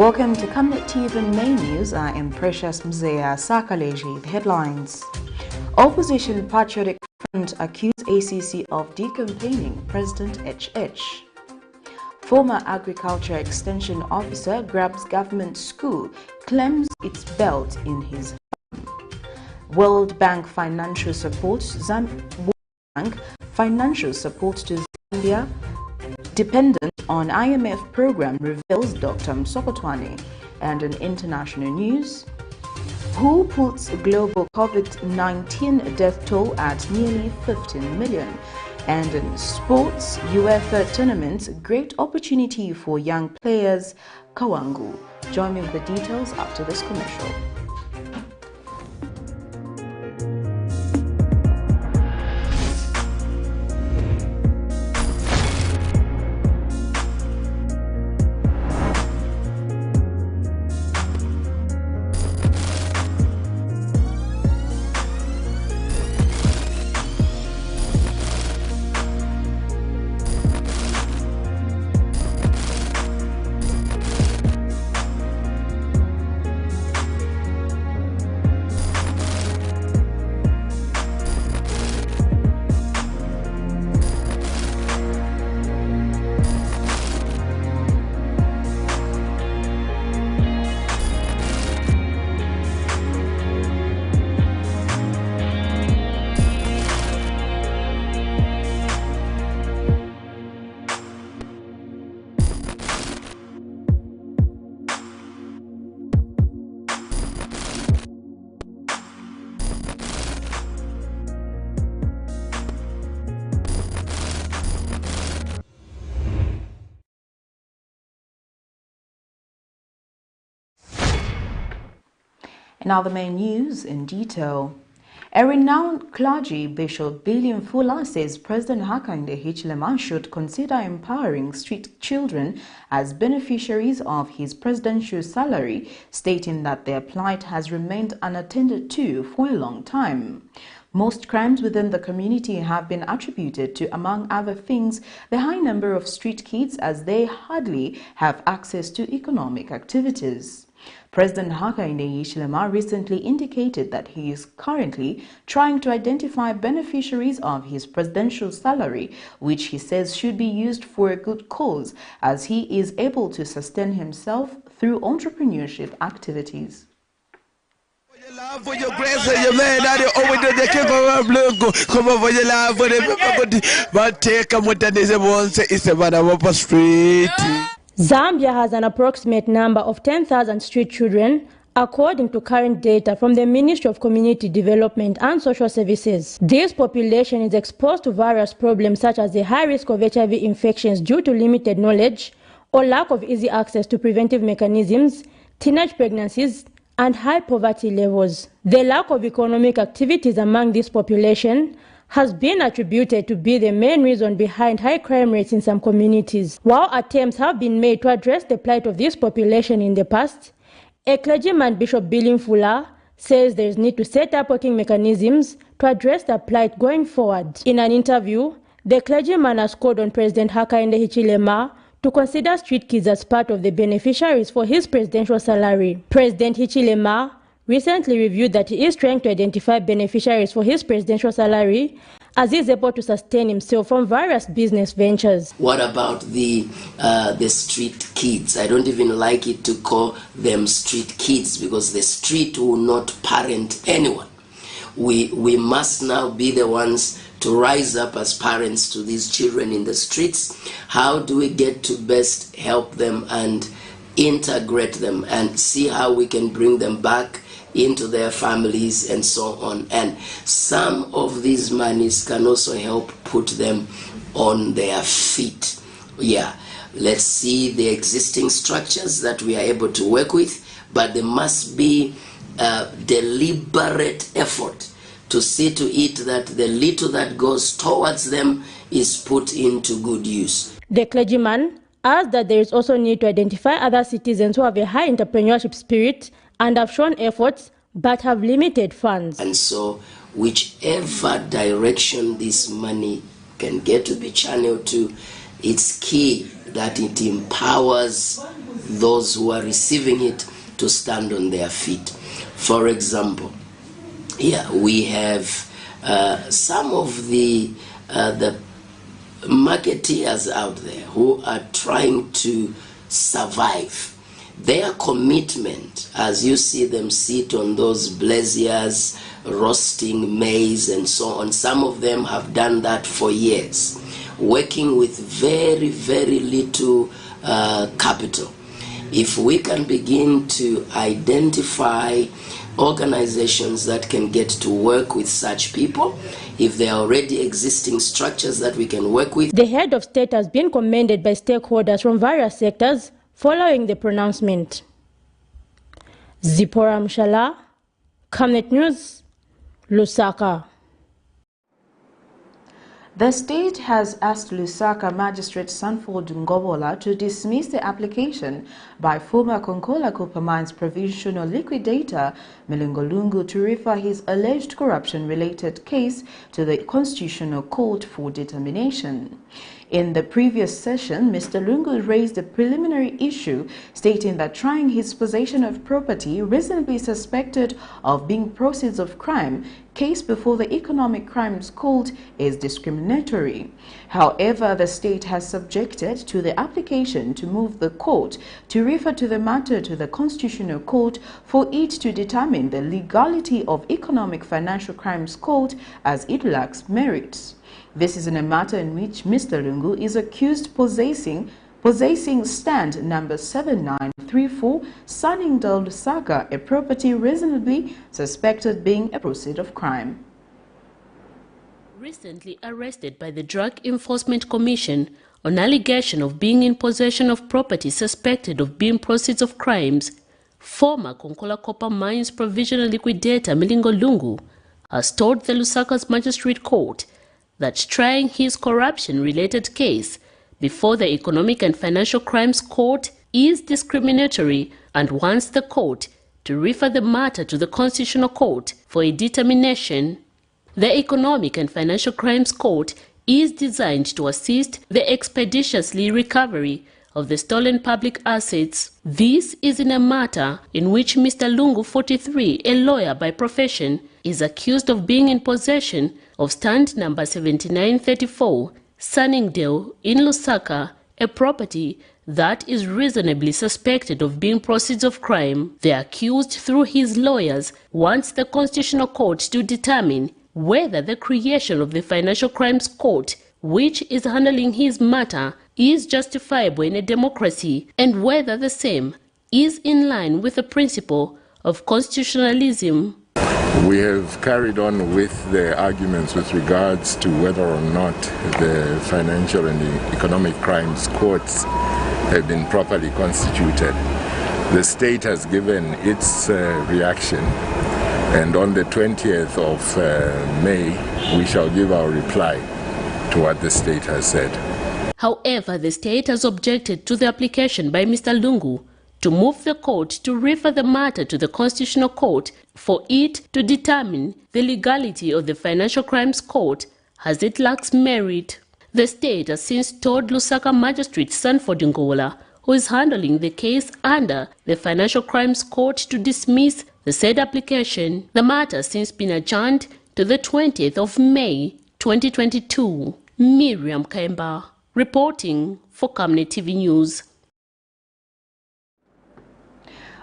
Welcome to Camnet TV Main News. I am Precious Mzea Sakaleji. The headlines. Opposition Patriotic Front accuse ACCUSE of decampaigning President H.H. Former Agriculture Extension Officer grabs government school, claims its belt in his hand. World Bank financial support to Zambia dependent on IMF program, reveals Dr. MUSOKOTWANE. And in international news, WHO puts global COVID-19 death toll at nearly 15 million. And in sports, UEFA tournament, great opportunity for young players, KAWANGU. Join me with the details after this commercial. And now the main news in detail. A renowned clergy, Bishop Billiam Fuller, says President Hakainde Hichilema should consider empowering street children as beneficiaries of his presidential salary, stating that their plight has remained unattended to for a long time. Most crimes within the community have been attributed to, among other things, the high number of street kids, as they hardly have access to economic activities. President Hakainde Hichilema recently indicated that he is currently trying to identify beneficiaries of his presidential salary, which he says should be used for a good cause, as he is able to sustain himself through entrepreneurship activities. For your grace and your man, I always the king of Blanco. Come over your love for the but take a modernism once it's a matter of a street. Zambia has an approximate number of 10,000 street children, according to current data from the Ministry of Community Development and Social Services. This population is exposed to various problems such as the high risk of HIV infections due to limited knowledge or lack of easy access to preventive mechanisms, teenage pregnancies, and high poverty levels. The lack of economic activities among this population has been attributed to be the main reason behind high crime rates in some communities. While attempts have been made to address the plight of this population in the past, a clergyman, Bishop Billiam Fuller, says there is need to set up working mechanisms to address the plight going forward. In an interview, the clergyman has called on President Hakainde Hichilema to consider street kids as part of the beneficiaries for his presidential salary. President Hichilema recently reviewed that he is trying to identify beneficiaries for his presidential salary, as he is able to sustain himself from various business ventures. What about the street kids? I don't even like it to call them street kids, because the street will not parent anyone. We must now be the ones to rise up as parents to these children in the streets. How do we get to best help them and integrate them and see how we can bring them back into their families and so on? And some of these monies can also help put them on their feet. Yeah, let's see the existing structures that we are able to work with, but there must be a deliberate effort to see to it that the little that goes towards them is put into good use. The clergyman adds that there is also need to identify other citizens who have a high entrepreneurship spirit and have shown efforts but have limited funds. And so whichever direction this money can get to be channeled to, it's key that it empowers those who are receiving it to stand on their feet. For example, here we have some of the marketeers out there who are trying to survive. Their commitment, as you see them sit on those braziers, roasting maize and so on, some of them have done that for years, working with very, very little capital. If we can begin to identify organizations that can get to work with such people, if there are already existing structures that we can work with. The head of state has been commended by stakeholders from various sectors following the pronouncement. Zipporah Mshala, Camnet News, Lusaka. The state has asked Lusaka Magistrate Sanford Ngobola to dismiss the application by former Konkola Copper Mines provisional liquidator Melengolungu to refer his alleged corruption-related case to the Constitutional Court for determination. In the previous session, Mr. Lungu raised a preliminary issue stating that trying his possession of property reasonably suspected of being proceeds of crime case before the Economic Crimes Court is discriminatory. However, the state has subjected to the application to move the court to refer to the matter to the Constitutional Court for it to determine the legality of Economic Financial Crimes Court as it lacks merits. This is in a matter in which Mr. Lungu is accused possessing stand number 7934 Sunningdale Lusaka, a property reasonably suspected being a proceed of crime. Recently arrested by the Drug Enforcement Commission on allegation of being in possession of property suspected of being proceeds of crimes, former Konkola Copper Mines provisional liquidator Melengolungu has told the Lusaka's Magistrate Court that trying his corruption-related case before the Economic and Financial Crimes Court is discriminatory and wants the court to refer the matter to the Constitutional Court for a determination. The Economic and Financial Crimes Court is designed to assist the expeditiously recovery of the stolen public assets. This is in a matter in which Mr. Lungu, 43, a lawyer by profession, is accused of being in possession of stand number 7934, Sunningdale in Lusaka, a property that is reasonably suspected of being proceeds of crime. The accused, through his lawyers, wants the Constitutional Court to determine whether the creation of the Financial Crimes Court, which is handling his matter, is justifiable in a democracy and whether the same is in line with the principle of constitutionalism. We have carried on with the arguments with regards to whether or not the Financial and the Economic Crimes Courts have been properly constituted. The state has given its reaction, and on the 20th of May we shall give our reply to what the state has said. However, the state has objected to the application by Mr. Lungu to move the court to refer the matter to the Constitutional Court for it to determine the legality of the Financial Crimes Court as it lacks merit. The state has since told Lusaka Magistrate Sanford Ngobola, who is handling the case under the Financial Crimes Court, to dismiss the said application. The matter has since been adjourned to the 20th of May 2022. Miriam Kemba reporting for Camnet TV News.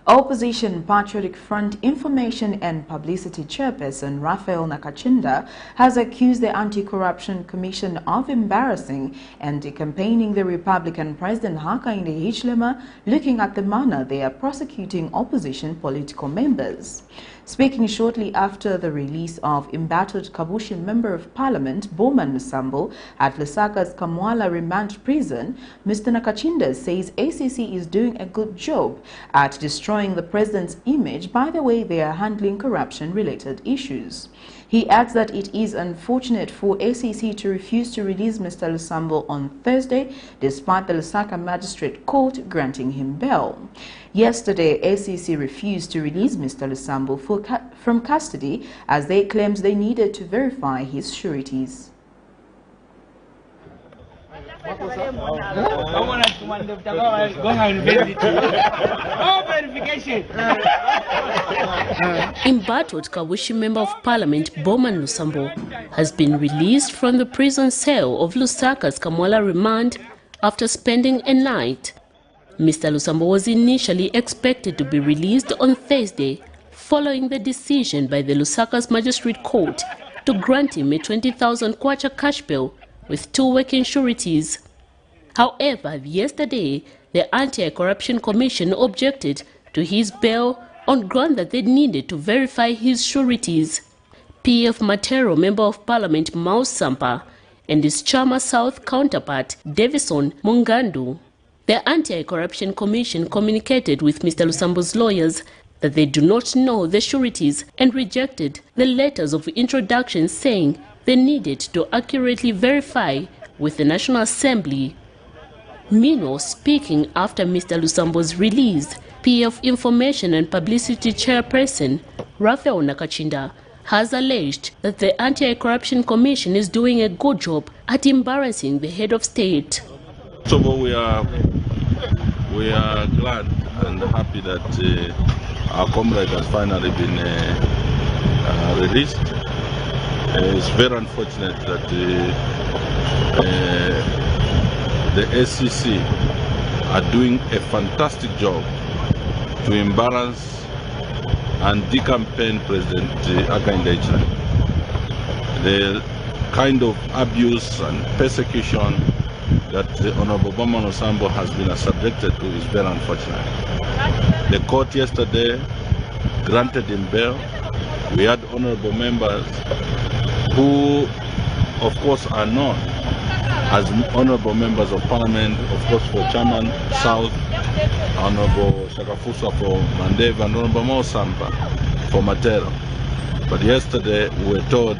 Opposition Patriotic Front Information and Publicity Chairperson Raphael Nakachinda has accused the Anti-Corruption Commission of embarrassing and decampaigning the Republican President Hakainde Hichilema, looking at the manner they are prosecuting opposition political members. Speaking shortly after the release of embattled Kabushi Member of Parliament Bowman Nsambo at Lusaka's Kamwala Remand Prison, Mr. Nakachinda says ACC is doing a good job at destroying the president's image by the way they are handling corruption-related issues. He adds that it is unfortunate for ACC to refuse to release Mr. Nsambo on Thursday, despite the Lusaka Magistrate Court granting him bail. Yesterday, ACC refused to release Mr. Nsambo from custody as they claimed they needed to verify his sureties. Embattled Kawishi Member of Parliament Bowman Lusambo has been released from the prison cell of Lusaka's Kamwala remand after spending a night. Mr. Lusambo was initially expected to be released on Thursday following the decision by the Lusaka's Magistrate Court to grant him a 20,000 kwacha cash bail with 2 working sureties. However, yesterday, the Anti-Corruption Commission objected to his bail on ground that they needed to verify his sureties. PF Matero Member of Parliament Maus Sampa and his Chama South counterpart Davison Mungandu. The Anti-Corruption Commission communicated with Mr. Lusambo's lawyers that they do not know the sureties and rejected the letters of introduction saying they needed to accurately verify with the National Assembly. Meanwhile, speaking after Mr. Lusambo's release, PF Information and Publicity Chairperson Raphael Nakachinda has alleged that the Anti-Corruption Commission is doing a good job at embarrassing the head of state. So we are glad and happy that our comrade has finally been released. It's very unfortunate that the ACC are doing a fantastic job to embarrass and decampaign President Hakainde Hichilema. The kind of abuse and persecution that the Honorable Bowman Lusambo has been subjected to is very unfortunate. The court yesterday granted him bail. We had honorable members who, of course, are known as honorable members of parliament, of course, for Chairman South, Honorable Shakafusa for Mandeva, and Honorable Mosampa for Matero. But yesterday we were told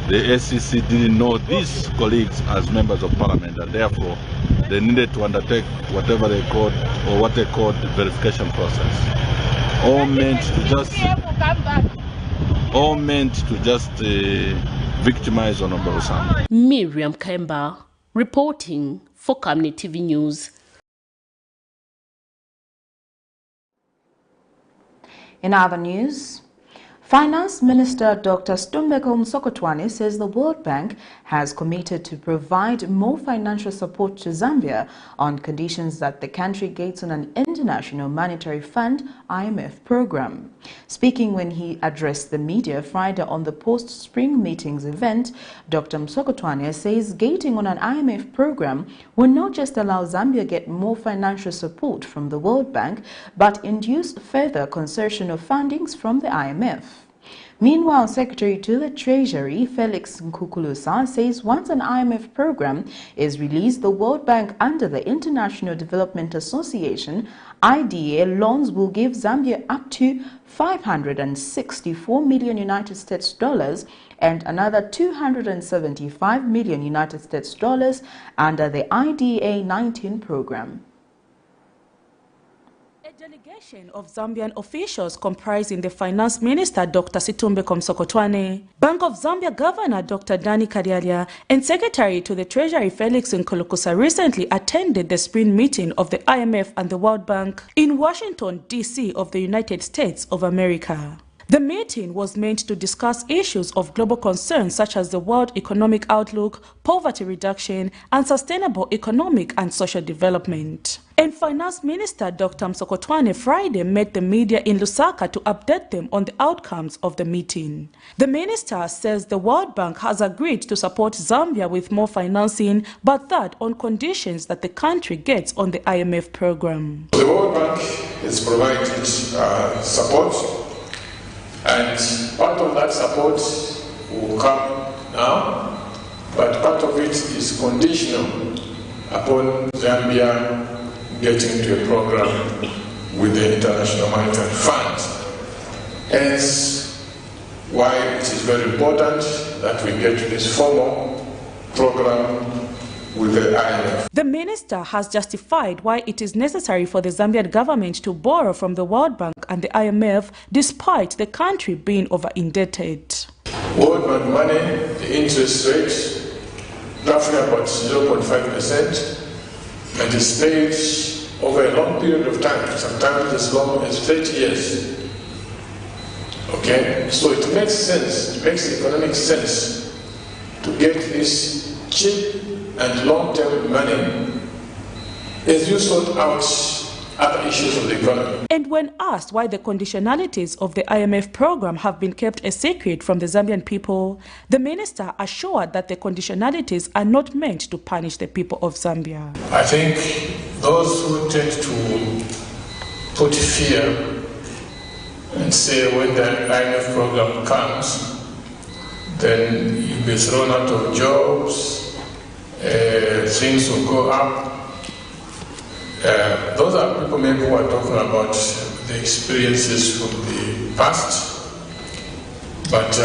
the ACC didn't know these colleagues as members of parliament, and therefore they needed to undertake whatever they called, or what they called, the verification process. All meant to just victimize Honorable Lusambo. Miriam Kemba reporting for Camnet TV News. In other news, Finance Minister Dr. Stumbeko MUSOKOTWANE says the World Bank has committed to provide more financial support to Zambia on conditions that the country gets on an International Monetary Fund (IMF) program. Speaking when he addressed the media Friday on the post-spring meetings event, Dr. MUSOKOTWANE says gating on an IMF program will not just allow Zambia get more financial support from the World Bank, but induce further consortium of fundings from the IMF. Meanwhile, Secretary to the Treasury Felix Nkukulusa says once an IMF program is released, the World Bank under the International Development Association IDA loans will give Zambia up to $564 million United States dollars and another $275 million United States dollars under the IDA 19 program. A delegation of Zambian officials comprising the Finance Minister Dr. Situmbeko MUSOKOTWANE, Bank of Zambia Governor Dr. Danny Kadialia, and Secretary to the Treasury Felix Nkulukusa recently attended the spring meeting of the IMF and the World Bank in Washington, D.C. of the United States of America. The meeting was meant to discuss issues of global concern such as the world economic outlook, poverty reduction, and sustainable economic and social development. And Finance Minister Dr. MUSOKOTWANE Friday met the media in Lusaka to update them on the outcomes of the meeting. The minister says the World Bank has agreed to support Zambia with more financing, but that on conditions that the country gets on the IMF program. The World Bank has provided support, and part of that support will come now, but part of it is conditional upon Zambia getting to a program with the International Monetary Fund. Hence, why it is very important that we get to this formal program with the IMF. The minister has justified why it is necessary for the Zambian government to borrow from the World Bank and the IMF despite the country being over-indebted. World Bank money, the interest rate roughly about 0.5%, and is paid over a long period of time, sometimes as long as 30 years. Okay, so it makes sense, it makes economic sense to get this cheap and long-term money as you sort out other issues of the economy. And when asked why the conditionalities of the IMF program have been kept a secret from the Zambian people, the minister assured that the conditionalities are not meant to punish the people of Zambia. I think those who tend to put fear and say when the IMF program comes, then you'll be thrown out of jobs, things will go up. Those are people maybe who are talking about the experiences from the past. But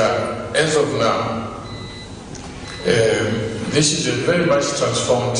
as of now, this is a very much transformed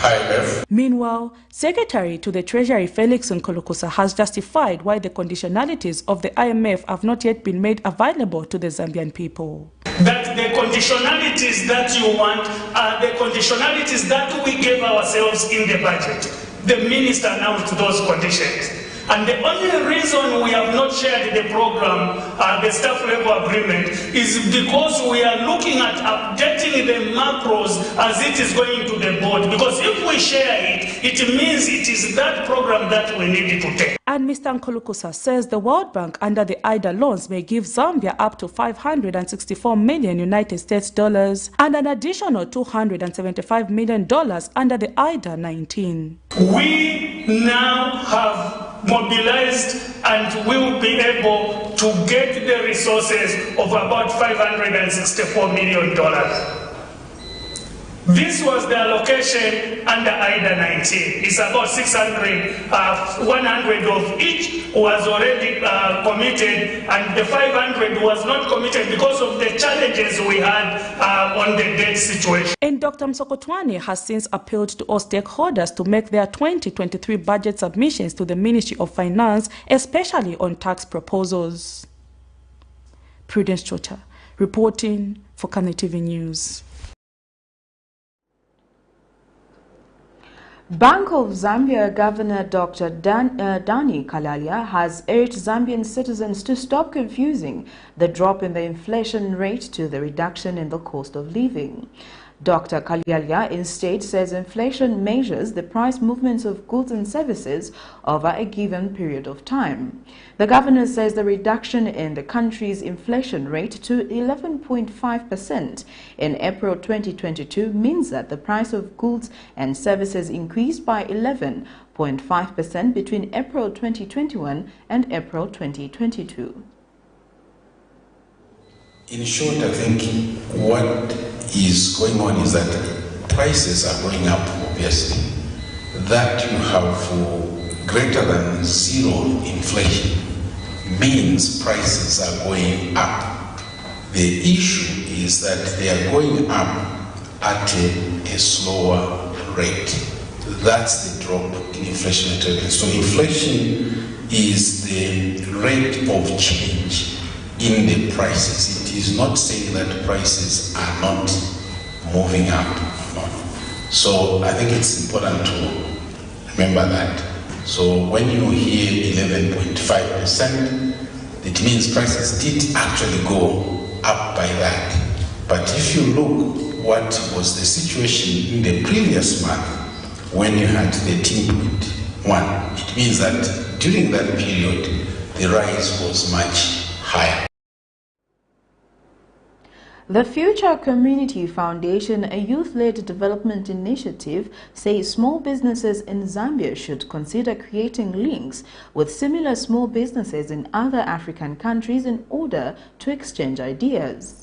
IMF. Meanwhile, Secretary to the Treasury Felix Nkulukusa has justified why the conditionalities of the IMF have not yet been made available to the Zambian people. That the conditionalities that you want are the conditionalities that we gave ourselves in the budget. The minister announced those conditions. And the only reason we have not shared the program, the staff level agreement, is because we are looking at updating the macros as it is going to the board. Because if we share it, it means it is that program that we need to take. And Mr. Nkulukusa says the World Bank under the IDA loans may give Zambia up to $564 million United States dollars and an additional $275 million under the IDA 19. We now have mobilized and will be able to get the resources of about $564 million. This was the allocation under IDA 19. It's about 100 of each was already committed, and the 500 was not committed because of the challenges we had on the debt situation. And Dr. MUSOKOTWANE has since appealed to all stakeholders to make their 2023 budget submissions to the Ministry of Finance, especially on tax proposals. Prudence Chota, reporting for Camnet TV News. Bank of Zambia Governor Dr. Dani Kalalia has urged Zambian citizens to stop confusing the drop in the inflation rate to the reduction in the cost of living. Dr. Kalalia instead says inflation measures the price movements of goods and services over a given period of time. The governor says the reduction in the country's inflation rate to 11.5% in April 2022 means that the price of goods and services increased by 11.5% between April 2021 and April 2022. In short, I think what is going on is that prices are going up, obviously. That you have greater than zero inflation means prices are going up. The issue is that they are going up at a slower rate. That's the drop in inflation rate. So inflation is the rate of change in the prices. It is not saying that prices are not moving up. No. So I think it's important to remember that. So when you hear 11.5%, it means prices did actually go up by that. But if you look what was the situation in the previous month when you had 13.1, it means that during that period, the rise was much higher. The Future Community Foundation, a youth-led development initiative, says small businesses in Zambia should consider creating links with similar small businesses in other African countries in order to exchange ideas.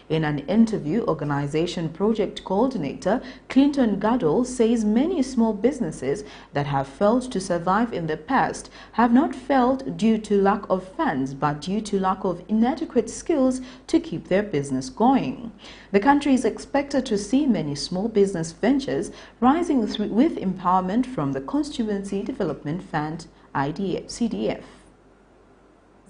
In an interview, organization project coordinator Clinton Gadol says many small businesses that have failed to survive in the past have not failed due to lack of funds, but due to lack of inadequate skills to keep their business going. The country is expected to see many small business ventures rising with empowerment from the Constituency Development Fund, CDF.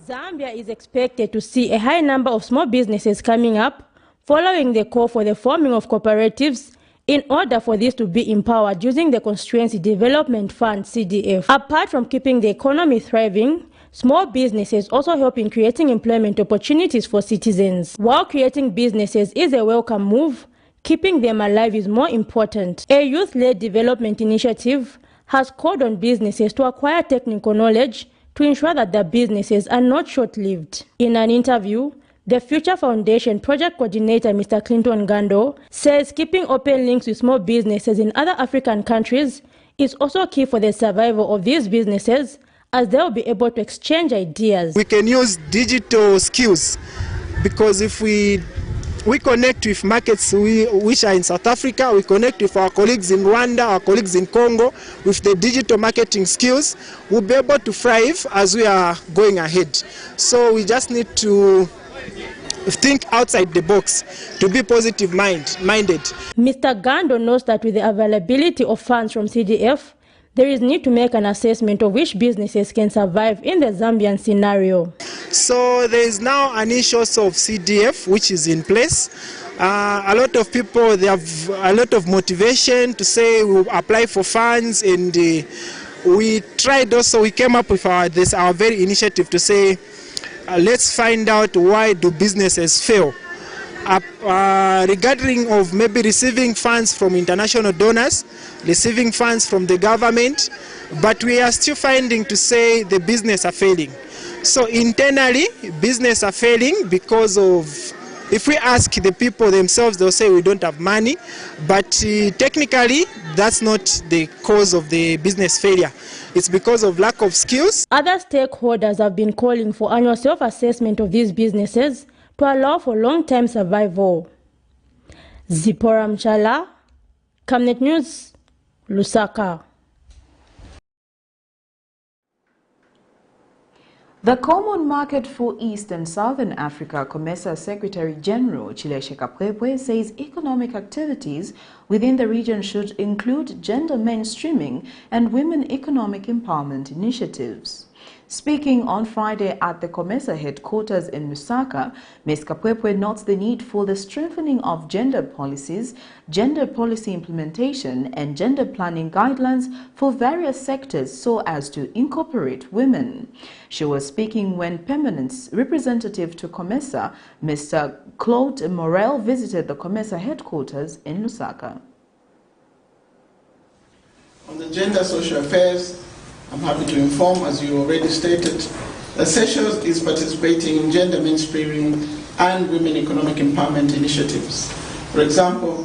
Zambia is expected to see a high number of small businesses coming up following the call for the forming of cooperatives in order for this to be empowered using the Constituency Development Fund (CDF). Apart from keeping the economy thriving, small businesses also help in creating employment opportunities for citizens. While creating businesses is a welcome move, keeping them alive is more important. A youth-led development initiative has called on businesses to acquire technical knowledge to ensure that their businesses are not short-lived. In an interview, the Future Foundation project coordinator, Mr. Clinton Gando, says keeping open links with small businesses in other African countries is also key for the survival of these businesses, as they will be able to exchange ideas. We can use digital skills, because if we connect with markets which are in South Africa, we connect with our colleagues in Rwanda, our colleagues in Congo, with the digital marketing skills, we'll be able to thrive as we are going ahead. So we just need to think outside the box, to be positive minded. Mr. Gando knows that with the availability of funds from CDF, there is need to make an assessment of which businesses can survive in the Zambian scenario. So there is now an issue of CDF which is in place. A lot of people, they have a lot of motivation to say we'll apply for funds, and we tried also, we came up with our very initiative to say let's find out why do businesses fail. Regarding of maybe receiving funds from international donors, receiving funds from the government, but we are still finding to say the business are failing. So internally, business are failing because of, if we ask the people themselves, they'll say we don't have money, but technically that's not the cause of the business failure. It's because of lack of skills. Other stakeholders have been calling for annual self-assessment of these businesses to allow for long-term survival. Zipporah Mchala, Camnet News, Lusaka. The Common Market for East and Southern Africa COMESA Secretary General Chileshe Kapwepwe says economic activities within the region should include gender mainstreaming and women economic empowerment initiatives. Speaking on Friday at the COMESA headquarters in Lusaka, Ms. Kapwepwe notes the need for the strengthening of gender policies, gender policy implementation, and gender planning guidelines for various sectors so as to incorporate women. She was speaking when permanent representative to COMESA, Mr. Claude Morel, visited the COMESA headquarters in Lusaka. On the gender social affairs, I'm happy to inform, as you already stated, that Seychelles is participating in gender mainstreaming and women economic empowerment initiatives. For example,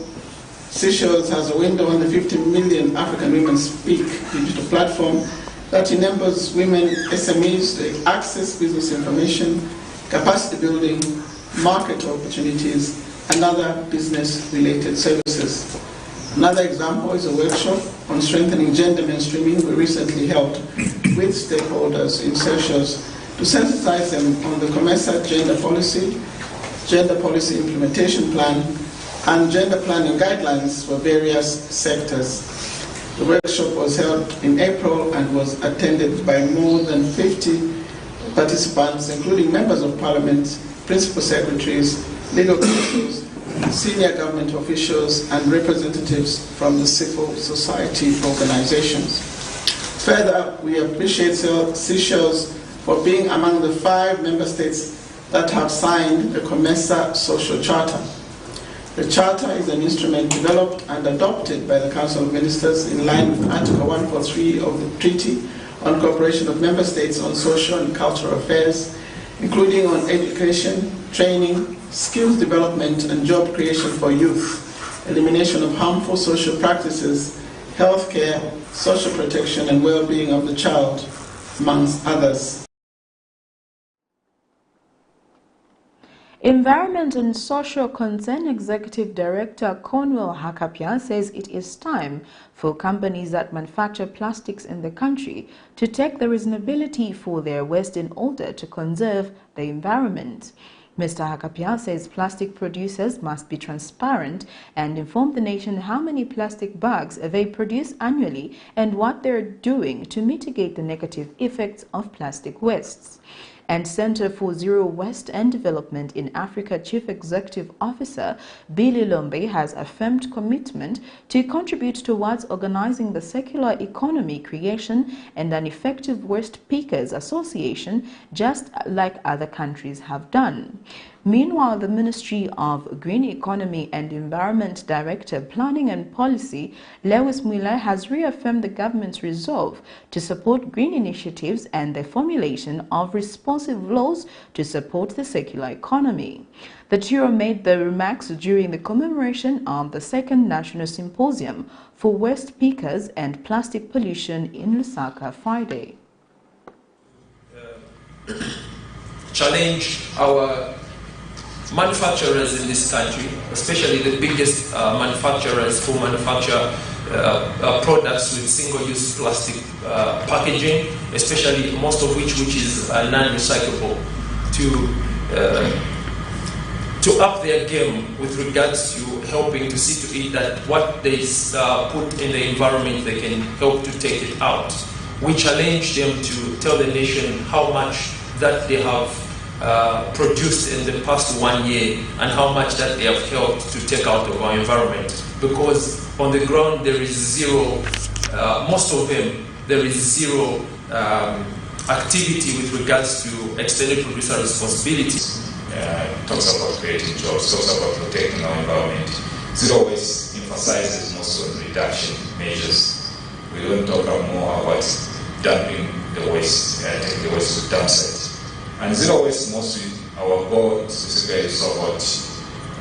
Seychelles has a window on the 50 million African Women Speak digital platform that enables women SMEs to access business information, capacity building, market opportunities, and other business-related services. Another example is a workshop on strengthening gender mainstreaming we recently held with stakeholders in Seychelles to sensitize them on the COMESA gender policy implementation plan, and gender planning guidelines for various sectors. The workshop was held in April and was attended by more than 50 participants, including members of parliament, principal secretaries, legal officials, senior government officials, and representatives from the civil society organizations. Further, we appreciate Seychelles for being among the 5 member states that have signed the COMESA Social Charter. The Charter is an instrument developed and adopted by the Council of Ministers in line with Article 143 of the Treaty on Cooperation of Member States on Social and Cultural Affairs, including on education, training, skills development and job creation for youth, elimination of harmful social practices, healthcare, social protection and well-being of the child, amongst others. Environment and Social Concern Executive Director Cornwell Hakapia says it is time for companies that manufacture plastics in the country to take the reasonability for their waste in order to conserve the environment. Mr. Hakapia says plastic producers must be transparent and inform the nation how many plastic bags they produce annually and what they're doing to mitigate the negative effects of plastic wastes. and Center for Zero Waste and Development in Africa Chief Executive Officer Billy Lombe has affirmed commitment to contribute towards organizing the circular economy creation and an effective waste pickers association, just like other countries have done. Meanwhile, the Ministry of Green Economy and Environment Director Planning and Policy, Lewis Mueller, has reaffirmed the government's resolve to support green initiatives and the formulation of responsive laws to support the circular economy. The trio made the remarks during the commemoration of the second National Symposium for Waste Pickers and Plastic Pollution in Lusaka Friday. Challenge our manufacturers in this country, especially the biggest manufacturers who manufacture products with single-use plastic packaging, especially most of which is non-recyclable, to up their game with regards to helping to see to it that what they put in the environment, they can help to take it out. We challenge them to tell the nation how much that they have produced in the past 1 year and how much that they have helped to take out of our environment, because on the ground there is zero, most of them, there is zero activity with regards to extended producer responsibility. Talks about creating jobs, talks about protecting our environment. Zero waste emphasizes most on reduction measures. We don't talk more about dumping the waste, taking the waste to dump site. And zero waste, mostly our goal specifically is about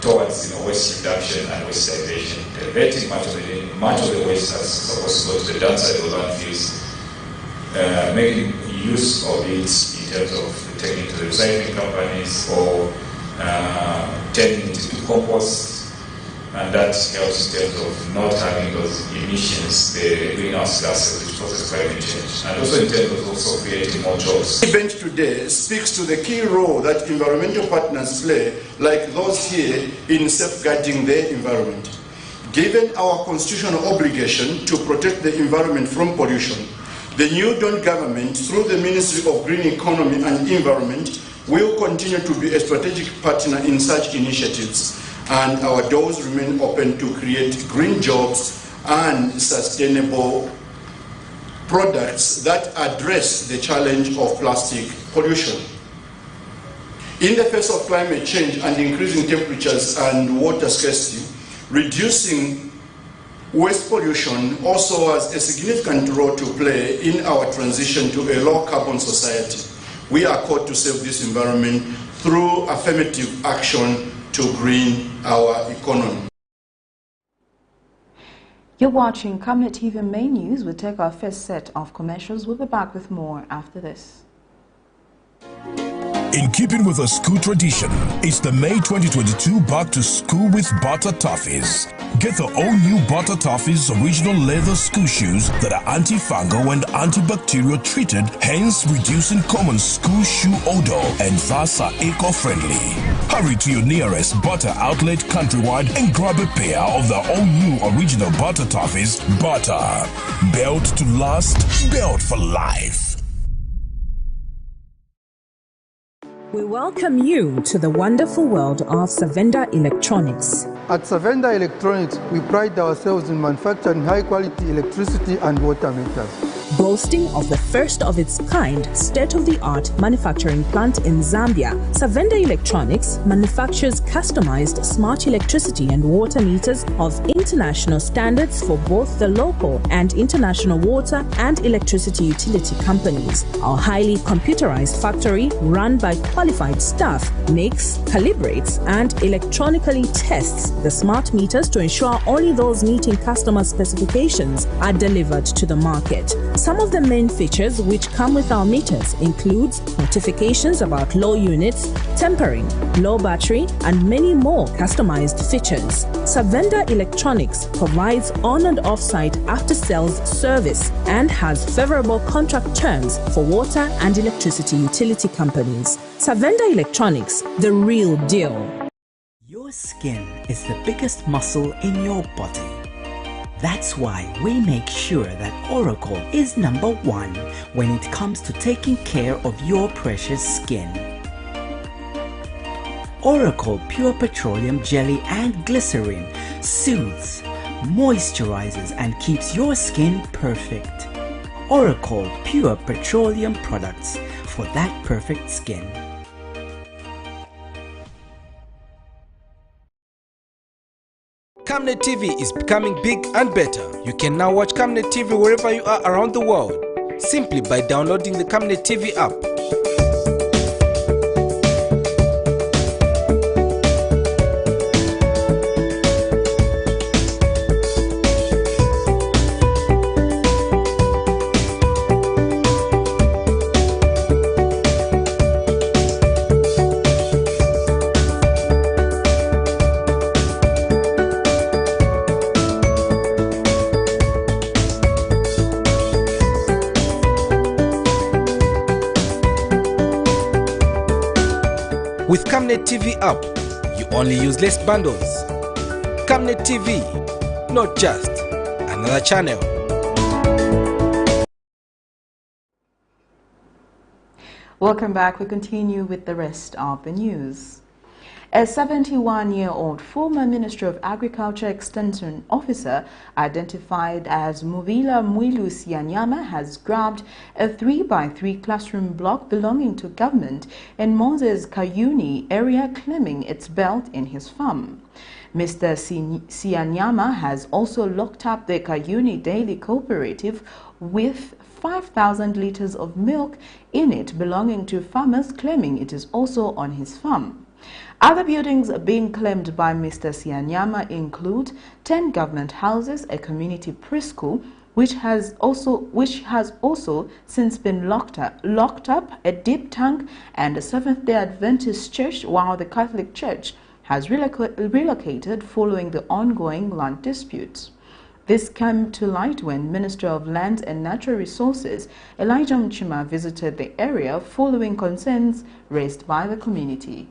towards waste reduction and waste diversion. Diverting much of the waste that's supposed to go to the dump site or landfills, making use of it in terms of taking to the recycling companies or turning it into compost, and that helps in terms of not having those emissions, the greenhouse gases which causes climate change, and also in terms of also creating more jobs. The event today speaks to the key role that environmental partners play, like those here, in safeguarding their environment. Given our constitutional obligation to protect the environment from pollution, the new Don government, through the Ministry of Green Economy and Environment, will continue to be a strategic partner in such initiatives, and our doors remain open to create green jobs and sustainable products that address the challenge of plastic pollution. In the face of climate change and increasing temperatures and water scarcity, reducing waste pollution also has a significant role to play in our transition to a low-carbon society. We are called to save this environment through affirmative action to green our economy. You're watching Camnet TV Main News. We'll take our first set of commercials. We'll be back with more after this. In keeping with a school tradition, it's the May 2022 Back to School with Butter Toffees. Get the all-new Butter Toffees original leather school shoes that are antifungal and antibacterial treated, hence reducing common school shoe odor and thus are eco-friendly. Hurry to your nearest Butter outlet countrywide and grab a pair of the all-new original Butter Toffees. Butter. Built to last, built for life. We welcome you to the wonderful world of Savenda Electronics. At Savenda Electronics, we pride ourselves in manufacturing high-quality electricity and water meters. Boasting of the first of its kind state-of-the-art manufacturing plant in Zambia, Savenda Electronics manufactures customized smart electricity and water meters of international standards for both the local and international water and electricity utility companies. Our highly computerized factory, run by qualified staff, makes, calibrates, and electronically tests the smart meters to ensure only those meeting customer specifications are delivered to the market. Some of the main features which come with our meters includes notifications about low units, tempering, low battery, and many more customized features. Savenda Electronics provides on and off-site after-sales service and has favorable contract terms for water and electricity utility companies. Savenda Electronics, the real deal. Your skin is the biggest muscle in your body. That's why we make sure that Oracle is #1 when it comes to taking care of your precious skin. Oracle Pure Petroleum Jelly and Glycerin soothes, moisturizes and keeps your skin perfect. Oracle Pure Petroleum products for that perfect skin. Camnet TV is becoming big and better. You can now watch Camnet TV wherever you are around the world, simply by downloading the Camnet TV app. With Camnet TV app, you only use less bundles. Camnet TV, not just another channel. Welcome back. We continue with the rest of the news. A 71-year-old former Minister of Agriculture Extension officer identified as Muvila Mwilu Sianyama has grabbed a 3x3 classroom block belonging to government in Moses Kayuni area, claiming its built in his farm. Mr. Sianyama has also locked up the Kayuni Daily Cooperative with 5,000 liters of milk in it belonging to farmers, claiming it is also on his farm. Other buildings being claimed by Mr. Sianyama include 10 government houses, a community preschool, which has also since been locked up, a deep tank, and a Seventh-day Adventist church, while the Catholic Church has relocated following the ongoing land disputes. This came to light when Minister of Lands and Natural Resources Elijah Mchima visited the area following concerns raised by the community.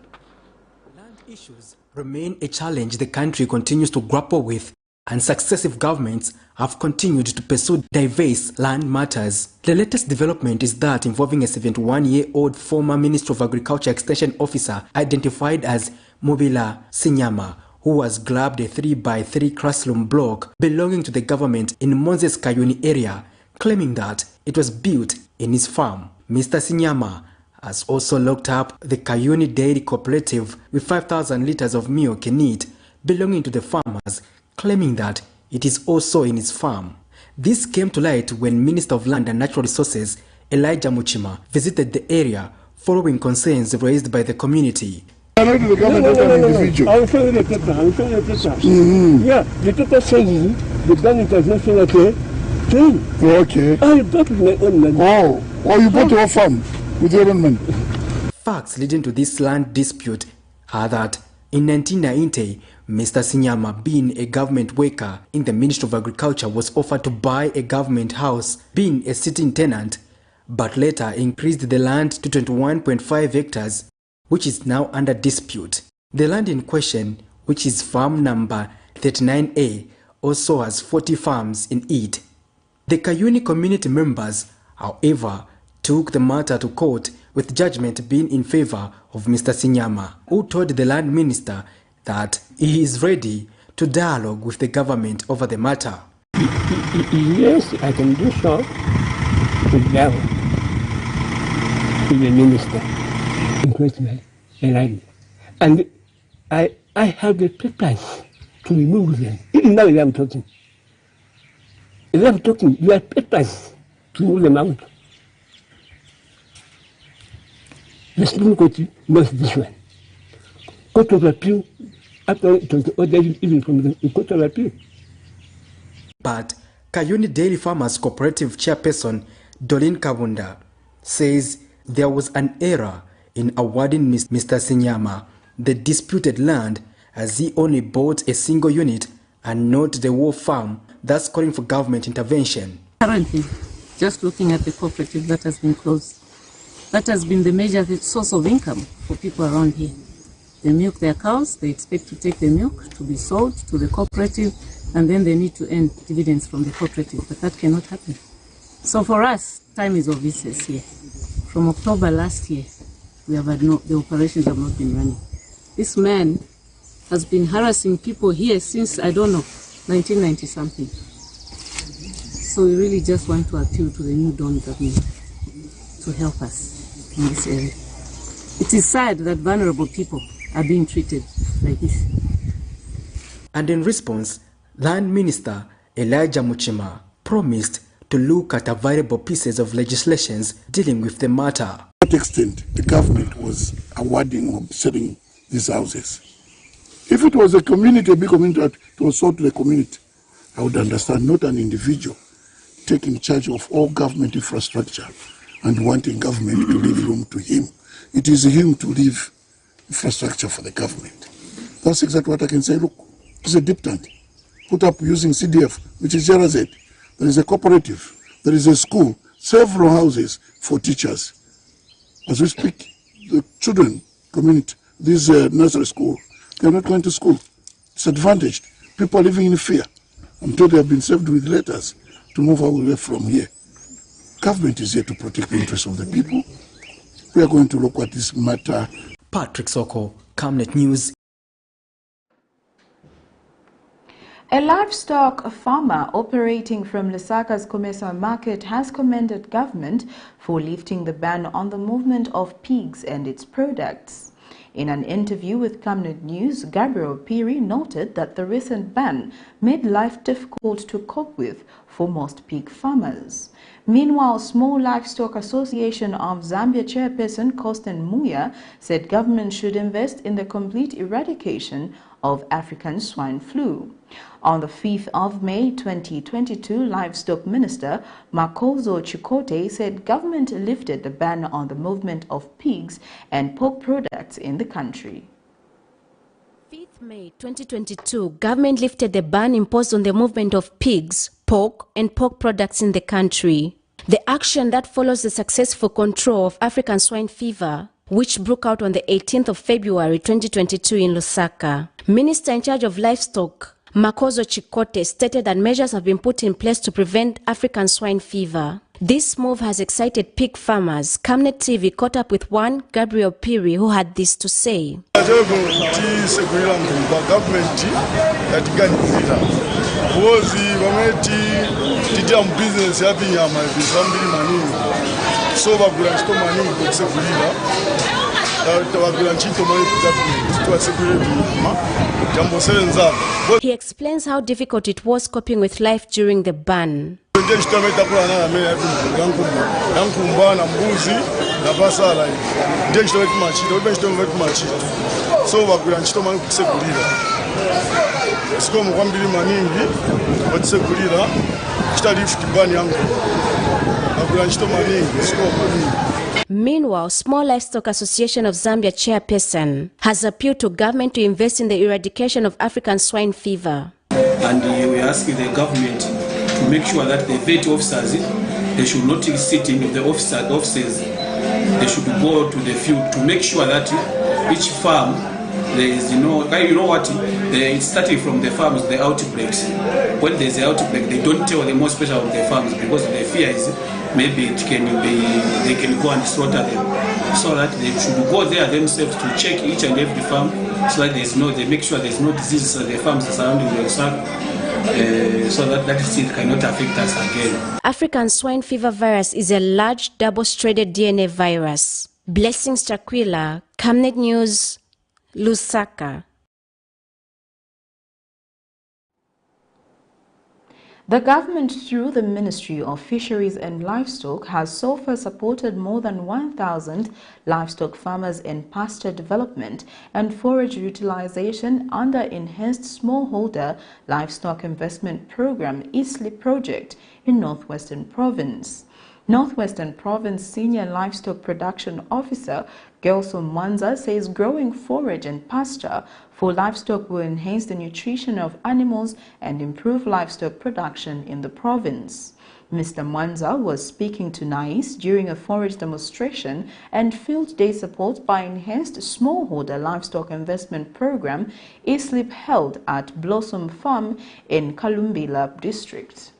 Issues remain a challenge the country continues to grapple with, and successive governments have continued to pursue diverse land matters. The latest development is that involving a 71-year-old former Minister of Agriculture Extension officer identified as Mubila Sinyama, who was grabbed a 3x3 classroom block belonging to the government in Moses Kayuni area, claiming that it was built in his farm. Mr. Sinyama has also locked up the Kayuni Dairy Cooperative with 5,000 liters of milk in it belonging to the farmers, claiming that it is also in his farm. This came to light when Minister of Land and Natural Resources Elijah Mchima visited the area following concerns raised by the community. I'm not the government, an individual. I'll show you the paper. Yeah, the paper says the government has not shown thing. Okay. I bought my own land. Oh, you bought your farm with your own money. Facts leading to this land dispute are that in 1990, Mr. Sinyama, being a government worker in the Ministry of Agriculture, was offered to buy a government house, being a sitting tenant, but later increased the land to 21.5 hectares, which is now under dispute. The land in question, which is farm number 39A, also has 40 farms in it. The Kayuni community members, however, took the matter to court, with judgment being in favor of Mr. Sinyama, who told the land minister that he is ready to dialogue with the government over the matter. Yes, I can do so with the minister. Increase my land. And I have the papers to remove them. Even now I'm talking. If I'm talking, you have papers to remove them out. The Supreme Court must this one. Court of Appeal, after it was ordered even from the Court of Appeal. But Kayuni Dairy Farmers Cooperative Chairperson Dolin Kavunda says there was an error in awarding Mr. Sinyama the disputed land, as he only bought a single unit and not the whole farm, thus calling for government intervention. Currently, just looking at the cooperative that has been closed, that has been the major source of income for people around here. They milk their cows, they expect to take the milk to be sold to the cooperative, and then they need to earn dividends from the cooperative, but that cannot happen. So for us, time is of essence here. From October last year, we have had the operations have not been running. This man has been harassing people here since, I don't know, 1990 something. So we really just want to appeal to the new Dawn government to help us in this area. It is sad that vulnerable people are being treated like this. And in response, Land Minister Elijah Muchima promised to look at available pieces of legislations dealing with the matter. To what extent the government was awarding or selling these houses? If it was a community, a big community that was sold to the community, I would understand, not an individual taking charge of all government infrastructure and wanting government to leave room to him. It is him to leave infrastructure for the government. That's exactly what I can say. Look, it's a deep tank put up using CDF, which is JRZ. There is a cooperative, there is a school, several houses for teachers. As we speak, the children, community, this nursery school, they are not going to school. It's advantaged. People are living in fear. I'm told they have been served with letters to move away from here. Government is here to protect the interests of the people. We are going to look at this matter. Patrick Soko, Camnet News. A livestock farmer operating from Lusaka's commercial market has commended government for lifting the ban on the movement of pigs and its products. In an interview with Camnet News, Gabriel Piri noted that the recent ban made life difficult to cope with for most pig farmers. Meanwhile, Small Livestock Association of Zambia chairperson Kosten Muya said government should invest in the complete eradication of African swine flu. On the 5th of May 2022, Livestock Minister Makozo Chikote said government lifted the ban on the movement of pigs and pork products in the country. 5th May 2022, government lifted the ban imposed on the movement of pigs, pork and pork products in the country. The action that follows the successful control of African swine fever, which broke out on the 18th of February 2022 in Lusaka. Minister in charge of livestock, Makozo Chikote, stated that measures have been put in place to prevent African swine fever. This move has excited pig farmers. Camnet TV caught up with one, Gabriel Piri, who had this to say. He explains how difficult it was coping with life during the ban. Meanwhile, Small Livestock Association of Zambia chairperson has appealed to government to invest in the eradication of African swine fever. And we are asking the government to make sure that the vet officers, they should not sit in the offices. They should go to the field to make sure that each farm, there is, it's starting from the farms, the outbreaks. When there's an outbreak, they don't tell the more special of the farms because the fear is maybe they can go and slaughter them. So that they should go there themselves to check each and every farm so that they make sure there's no diseases at the farms surrounding the farm, so that disease cannot affect us again. African swine fever virus is a large double-stranded DNA virus. Blessings Takwila, Camnet News, Lusaka. The government, through the Ministry of Fisheries and Livestock, has so far supported more than 1,000 livestock farmers in pasture development and forage utilization under Enhanced Smallholder Livestock Investment Program (ESLI) project in Northwestern Province. Northwestern Province Senior Livestock Production Officer Gelso Mwanza says growing forage and pasture for livestock will enhance the nutrition of animals and improve livestock production in the province. Mr. Mwanza was speaking to NICE during a forage demonstration and field day support by enhanced smallholder livestock investment program ACCUSE held at Blossom Farm in Kalumbila district.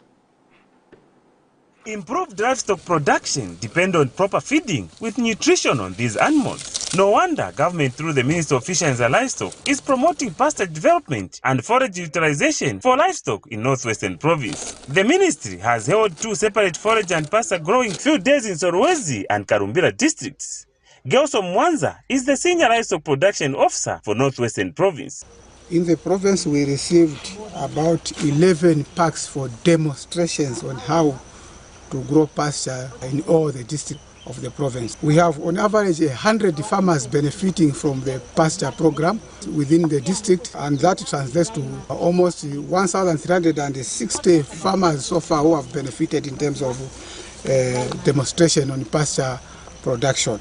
Improved livestock production depend on proper feeding with nutrition on these animals. No wonder government through the Ministry of Fisheries and Livestock is promoting pasture development and forage utilization for livestock in Northwestern Province. The ministry has held 2 separate forage and pasture growing field days in Solwezi and Karumbira districts. Gelso Mwanza is the Senior Livestock Production Officer for Northwestern Province. In the province we received about 11 packs for demonstrations on how to grow pasture in all the districts of the province. We have on average 100 farmers benefiting from the pasture program within the district, and that translates to almost 1,360 farmers so far who have benefited in terms of demonstration on pasture production.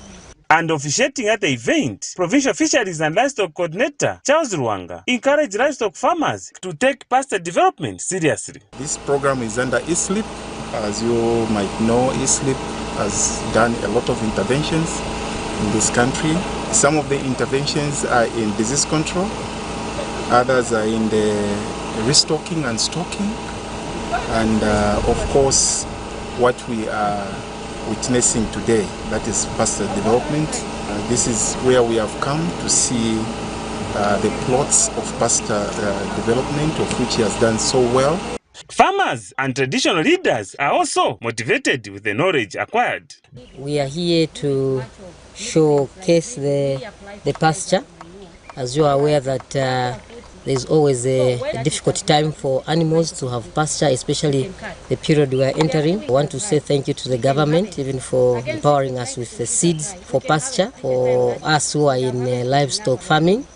And officiating at the event, Provincial Fisheries and Livestock Coordinator Charles Ruanga encouraged livestock farmers to take pasture development seriously. This program is under ISLIP. As you might know, ISLIP has done a lot of interventions in this country. Some of the interventions are in disease control, others are in the restocking and stocking, and of course what we are witnessing today, that is pasture development. This is where we have come to see the plots of pasture development, of which he has done so well. Farmers and traditional leaders are also motivated with the knowledge acquired. We are here to showcase the pasture. As you are aware that there's always a difficult time for animals to have pasture, especially the period we are entering. I want to say thank you to the government even for empowering us with the seeds for pasture for us who are in livestock farming.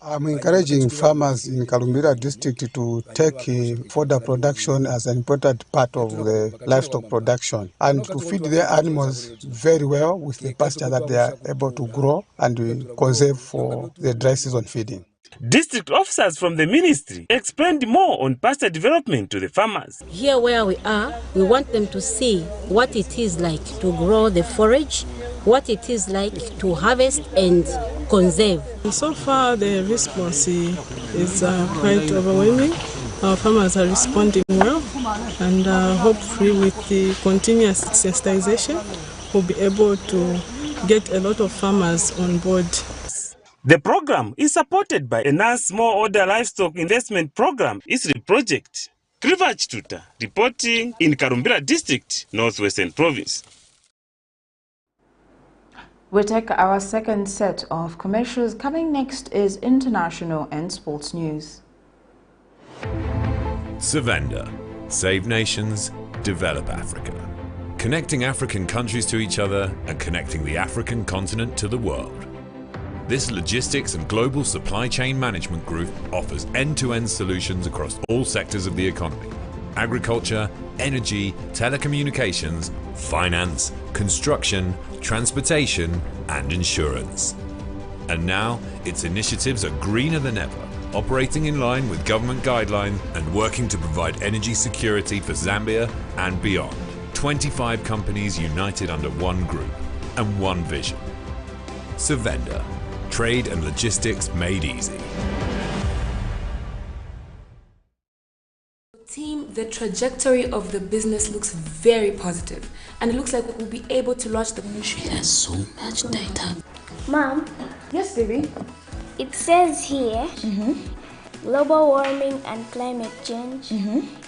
I'm encouraging farmers in Kalumbira district to take fodder production as an important part of the livestock production and to feed their animals very well with the pasture that they are able to grow and conserve for the dry season feeding. District officers from the ministry explained more on pasture development to the farmers. Here where we are, we want them to see what it is like to grow the forage, what it is like to harvest and conserve. So far the response is quite overwhelming. Our farmers are responding well, and hopefully with the continuous sensitization we'll be able to get a lot of farmers on board. The program is supported by Enhanced Smallholder Livestock Investment Program ISRI project. Krivach Tuta reporting in Karumbira district, Northwestern Province. We'll take our second set of commercials. Coming next is international and sports news. ZAMBIA, Save Nations, Develop Africa. Connecting African countries to each other and connecting the African continent to the world. This logistics and global supply chain management group offers end-to-end solutions across all sectors of the economy: agriculture, energy, telecommunications, finance, construction, transportation, and insurance. And now, its initiatives are greener than ever, operating in line with government guidelines and working to provide energy security for Zambia and beyond. 25 companies united under one group and one vision. ZAMBIA. Trade and logistics made easy. Team, the trajectory of the business looks very positive, and it looks like we'll be able to launch the... She has so much data. Mom? Yes, baby? It says here, global warming and climate change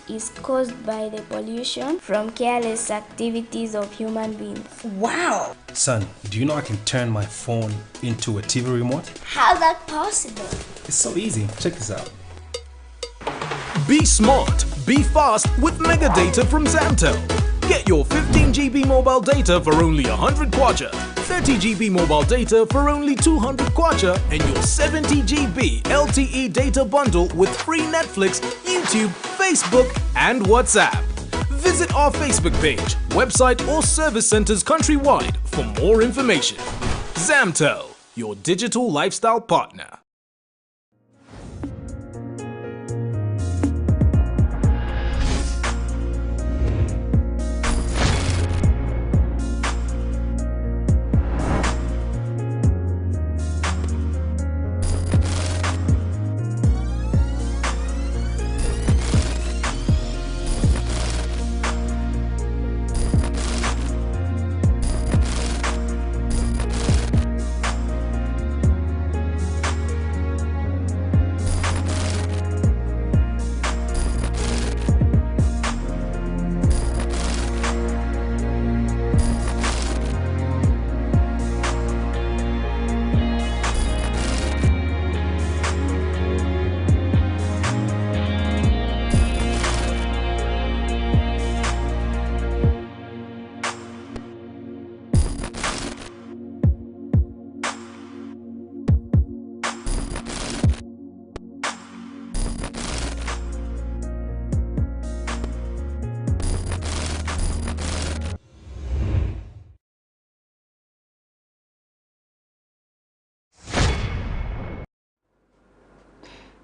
is caused by the pollution from careless activities of human beings. Wow! Son, do you know I can turn my phone into a TV remote? How's that possible? It's so easy. Check this out. Be smart, be fast with mega data from Zamtel. Get your 15 GB mobile data for only 100 kwacha, 30 GB mobile data for only 200 kwacha, and your 70 GB LTE data bundle with free Netflix, YouTube, Facebook, and WhatsApp. Visit our Facebook page, website, or service centers countrywide for more information. Zamtel, your digital lifestyle partner.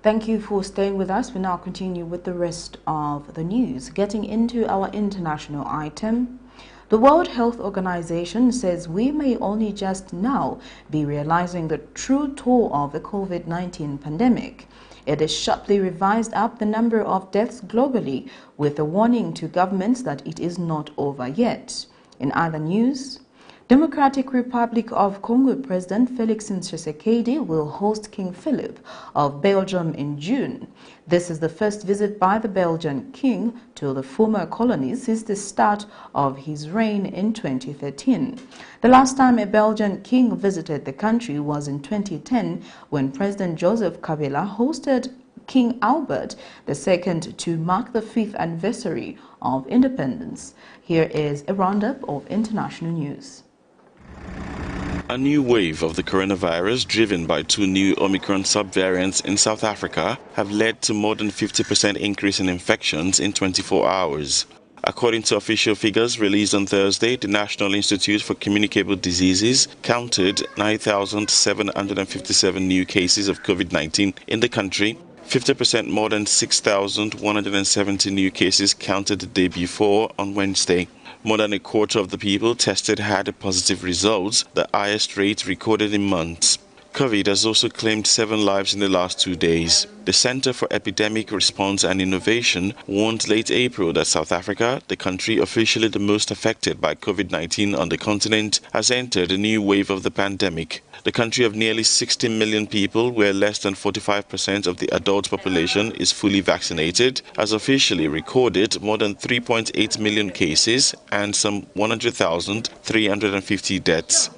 Thank you for staying with us. We now continue with the rest of the news. Getting into our international item, the World Health Organization says we may only just now be realizing the true toll of the COVID-19 pandemic. It has sharply revised up the number of deaths globally, with a warning to governments that it is not over yet. In other news, Democratic Republic of Congo President Felix Tshisekedi will host King Philip of Belgium in June. This is the first visit by the Belgian king to the former colonies since the start of his reign in 2013. The last time a Belgian king visited the country was in 2010 when President Joseph Kabila hosted King Albert II to mark the 5th anniversary of independence. Here is a roundup of international news. A new wave of the coronavirus, driven by 2 new Omicron subvariants in South Africa, have led to more than 50% increase in infections in 24 hours. According to official figures released on Thursday, the National Institute for Communicable Diseases counted 9,757 new cases of COVID-19 in the country, 50% more than 6,170 new cases counted the day before on Wednesday. More than a quarter of the people tested had positive results, the highest rate recorded in months. COVID has also claimed 7 lives in the last 2 days. The Center for Epidemic Response and Innovation warned late April that South Africa, the country officially the most affected by COVID-19 on the continent, has entered a new wave of the pandemic. The country of nearly 60 million people, where less than 45% of the adult population is fully vaccinated, has officially recorded more than 3.8 million cases and some 100,350 deaths.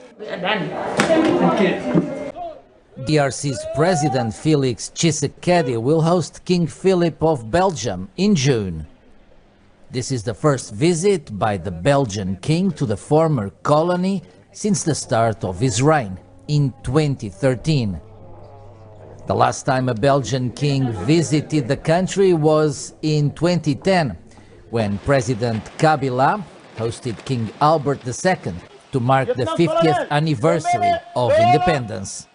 DRC's President Felix Tshisekedi will host King Philip of Belgium in June. This is the first visit by the Belgian king to the former colony since the start of his reign in 2013. The last time a Belgian king visited the country was in 2010, when President Kabila hosted King Albert II to mark the 50th anniversary of independence.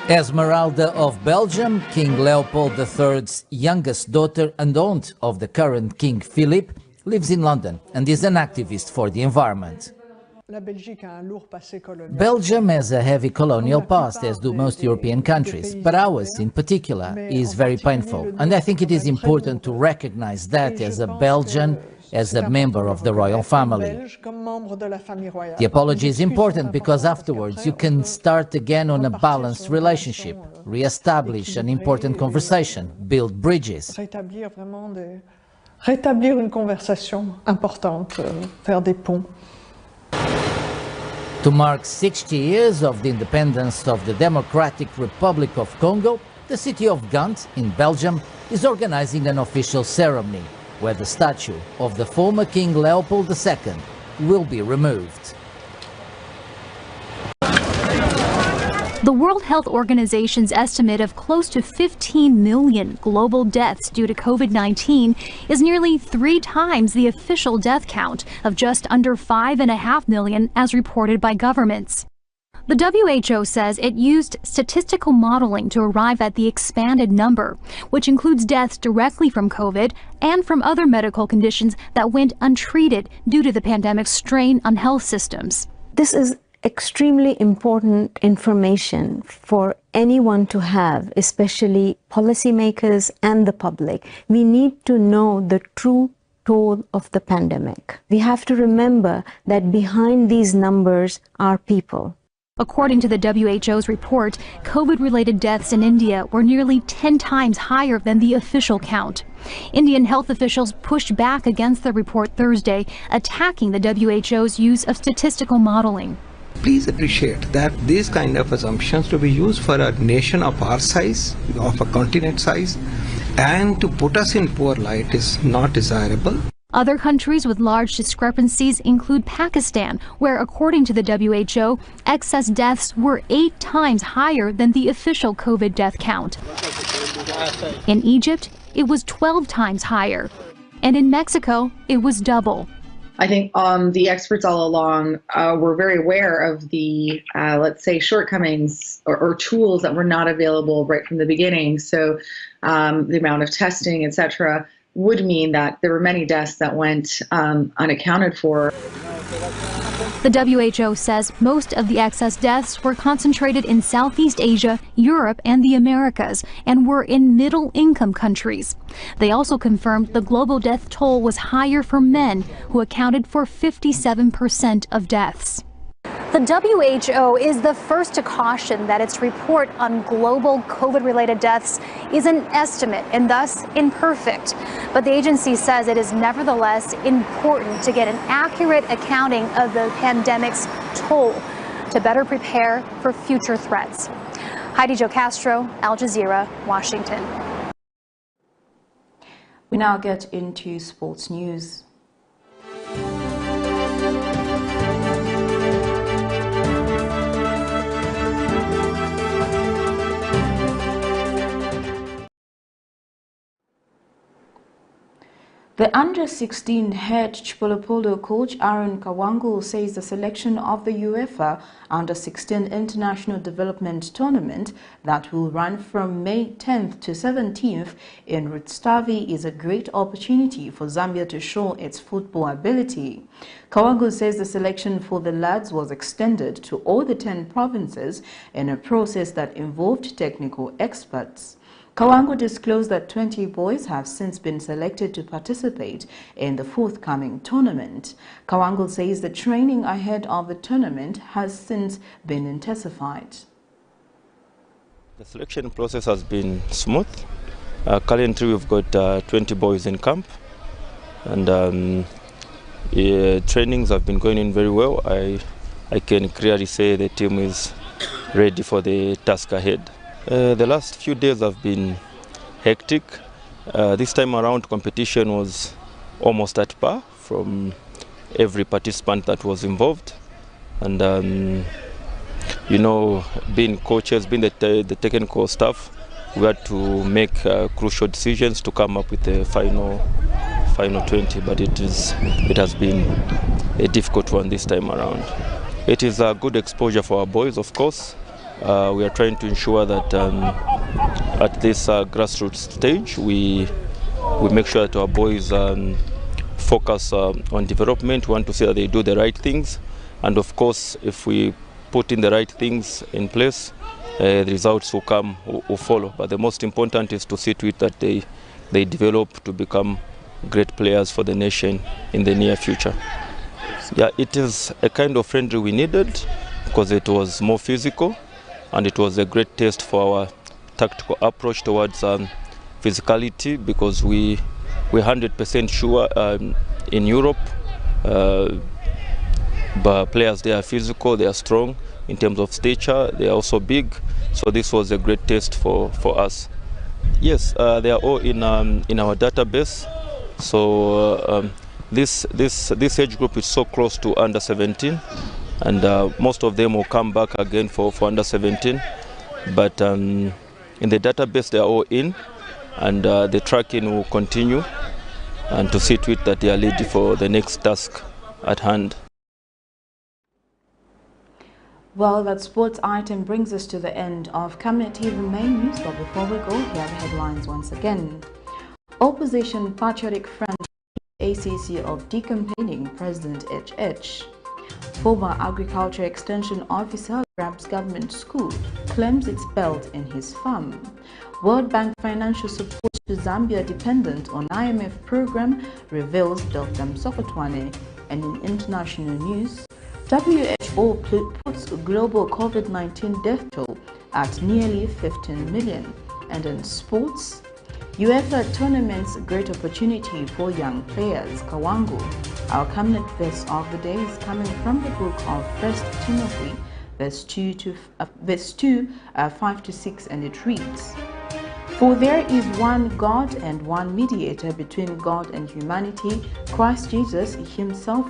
Esmeralda of Belgium, King Leopold III's youngest daughter and aunt of the current King Philip, lives in London and is an activist for the environment. Belgium has a heavy colonial past, as do most European countries, but ours in particular is very painful, and I think it is important to recognize that as a Belgian, as a member of the royal family. The apology is important because afterwards you can start again on a balanced relationship, re-establish an important conversation, build bridges. Rétablir une conversation importante, faire des ponts. To mark 60 years of the independence of the Democratic Republic of Congo, the city of Ghent in Belgium is organizing an official ceremony where the statue of the former King Leopold II will be removed. The World Health Organization's estimate of close to 15 million global deaths due to COVID-19 is nearly 3 times the official death count of just under 5.5 million as reported by governments. The WHO says it used statistical modeling to arrive at the expanded number, which includes deaths directly from COVID and from other medical conditions that went untreated due to the pandemic's strain on health systems. This is extremely important information for anyone to have, especially policymakers and the public. We need to know the true toll of the pandemic. We have to remember that behind these numbers are people. According to the WHO's report, COVID-related deaths in India were nearly 10 times higher than the official count. Indian health officials pushed back against the report Thursday, attacking the WHO's use of statistical modeling. Please appreciate that these kind of assumptions to be used for a nation of our size, of a continent size, and to put us in poor light is not desirable. Other countries with large discrepancies include Pakistan, where, according to the WHO, excess deaths were 8 times higher than the official COVID death count. In Egypt, it was 12 times higher. And in Mexico, it was double. I think the experts all along were very aware of the, let's say, shortcomings or tools that were not available right from the beginning. So the amount of testing, etc., would mean that there were many deaths that went unaccounted for. The WHO says most of the excess deaths were concentrated in Southeast Asia, Europe, and the Americas, and were in middle-income countries. They also confirmed the global death toll was higher for men, who accounted for 57% of deaths. The WHO is the first to caution that its report on global COVID-related deaths is an estimate and thus imperfect. But the agency says it is nevertheless important to get an accurate accounting of the pandemic's toll to better prepare for future threats. Heidi Jo Castro, Al Jazeera, Washington. We now get into sports news. The under-16 head Chipolopolo coach Aaron KAWANGU says the selection of the UEFA under-16 International Development Tournament that will run from May 10th to 17th in Rustavi is a great opportunity for Zambia to show its football ability. KAWANGU says the selection for the lads was extended to all the 10 provinces in a process that involved technical experts. KAWANGU disclosed that 20 boys have since been selected to participate in the forthcoming tournament. KAWANGU says the training ahead of the tournament has since been intensified. The selection process has been smooth. Currently we've got 20 boys in camp, and trainings have been going in very well. I can clearly say the team is ready for the task ahead. The last few days have been hectic. This time around, competition was almost at par from every participant that was involved. And, you know, being coaches, being the technical staff, we had to make crucial decisions to come up with the final 20, but it has been a difficult one this time around. It is a good exposure for our boys, of course. We are trying to ensure that at this grassroots stage, we make sure that our boys focus on development. We want to see that they do the right things. And of course, if we put in the right things in place, the results will come, will follow. But the most important is to see to it that they develop to become great players for the nation in the near future. Yeah, it is a kind of friendly we needed because it was more physical. And it was a great test for our tactical approach towards physicality, because we're 100% sure in Europe, but players, they are physical, they are strong in terms of stature, they are also big. So this was a great test for us. Yes, they are all in our database. So this age group is so close to under 17. And most of them will come back again for under 17. But in the database, they are all in, and the tracking will continue, and to see to it that they are ready for the next task at hand. Well, that sports item brings us to the end of Camnet TV main news. But before we go, here are the headlines once again. Opposition Patriotic Front ACCUSE of decampaigning President H.H. Former Agriculture Extension Officer grabs government school, claims it's belt in his farm. World Bank financial support to Zambia dependent on IMF program reveals Dr. MUSOKOTWANE. And in international news, WHO puts global COVID-19 death toll at nearly 15 million. And in sports, UEFA tournament's great opportunity for young players, KAWANGU. Our Camnet verse of the day is coming from the book of 1 Timothy, verse 2, 5 to 6, and it reads, For there is one God and one mediator between God and humanity, Christ Jesus himself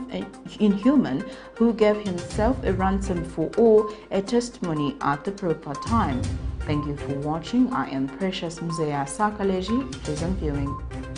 inhuman, who gave himself a ransom for all, a testimony at the proper time. Thank you for watching. I am Precious Mzea Sakaleji. Pleasant viewing.